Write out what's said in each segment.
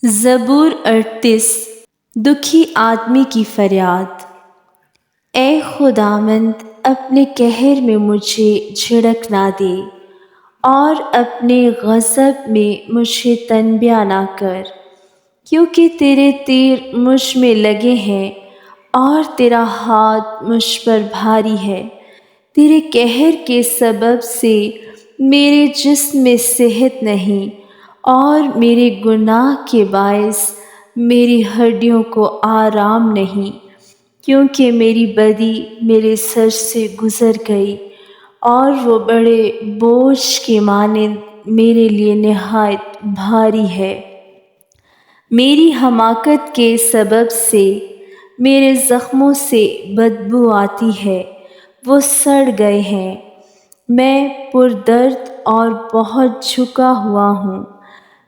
زبور 38۔ دکھی آدمی کی فریاد۔ اے خداوند، اپنے قہر میں مجھے جھڑک نہ دے، اور اپنے غضب میں مجھے تنبیہ نہ کر، کیونکہ تیرے تیر مجھ میں لگے ہیں اور تیرا ہاتھ مجھ پر بھاری ہے۔ تیرے قہر کے سبب سے میرے جسم میں صحت نہیں، اور میرے گناہ کے باعث میری ہڈیوں کو آرام نہیں، کیونکہ میری بدی میرے سر سے گزر گئی، اور وہ بڑے بوجھ کے مانند میرے لیے نہایت بھاری ہے۔ میری حماقت کے سبب سے میرے زخموں سے بدبو آتی ہے، وہ سڑ گئے ہیں۔ میں پردرد اور بہت جھکا ہوا ہوں،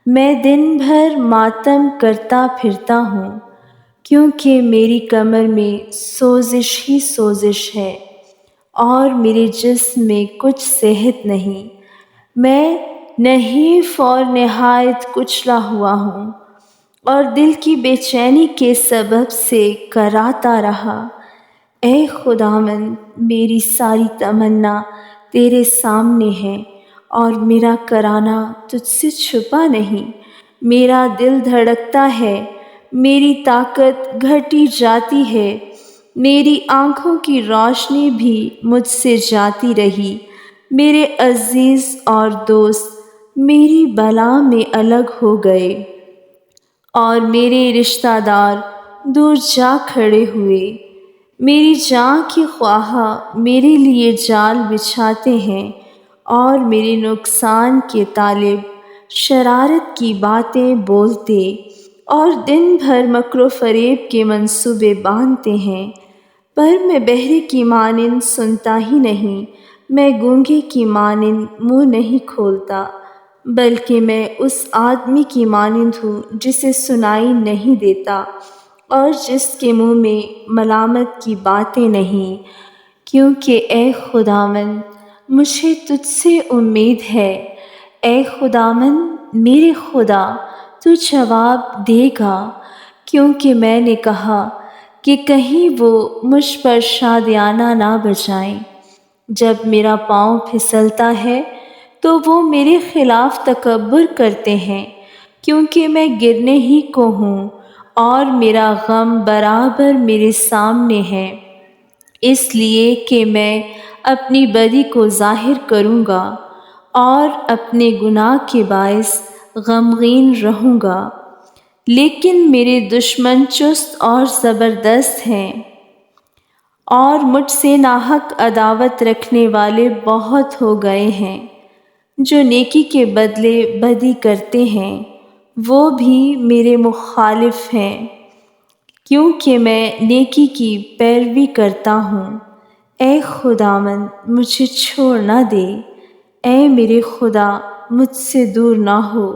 میں دن بھر ماتم کرتا پھرتا ہوں، کیونکہ میری کمر میں سوزش ہی سوزش ہے، اور میرے جسم میں کچھ صحت نہیں۔ میں نحیف اور نہایت کچلا ہوا ہوں، اور دل کی بے چینی کے سبب سے کراتا رہا۔ اے خداوند، میری ساری تمنا تیرے سامنے ہے، اور میرا کرانا تجھ سے چھپا نہیں۔ میرا دل دھڑکتا ہے، میری طاقت گھٹی جاتی ہے، میری آنکھوں کی روشنی بھی مجھ سے جاتی رہی۔ میرے عزیز اور دوست میری بلا میں الگ ہو گئے، اور میرے رشتہ دار دور جا کھڑے ہوئے۔ میری جان کی خواہاں میرے لیے جال بچھاتے ہیں، اور میرے نقصان کے طالب شرارت کی باتیں بولتے اور دن بھر مکر و فریب کے منصوبے باندھتے ہیں۔ پر میں بہرے کی مانند سنتا ہی نہیں، میں گونگے کی مانند منہ نہیں کھولتا، بلکہ میں اس آدمی کی مانند ہوں جسے سنائی نہیں دیتا، اور جس کے منہ میں ملامت کی باتیں نہیں۔ کیونکہ اے خداوند، مجھے تجھ سے امید ہے۔ اے خداوند میرے خدا، تو جواب دے گا، کیونکہ میں نے کہا کہ کہیں وہ مجھ پر شادیانہ نہ بجائیں۔ جب میرا پاؤں پھسلتا ہے تو وہ میرے خلاف تکبر کرتے ہیں، کیونکہ میں گرنے ہی کو ہوں، اور میرا غم برابر میرے سامنے ہے۔ اس لیے کہ میں اپنی بدی کو ظاہر کروں گا، اور اپنے گناہ کے باعث غمگین رہوں گا۔ لیکن میرے دشمن چست اور زبردست ہیں، اور مجھ سے ناحق عداوت رکھنے والے بہت ہو گئے ہیں۔ جو نیکی کے بدلے بدی کرتے ہیں، وہ بھی میرے مخالف ہیں، کیونکہ میں نیکی کی پیروی کرتا ہوں۔ اے خداوند، مجھے چھوڑ نہ دے، اے میرے خدا، مجھ سے دور نہ ہو۔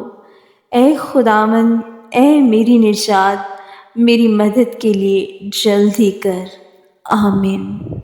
اے خداوند، اے میری نجات، میری مدد کے لیے جلدی کر۔ آمین۔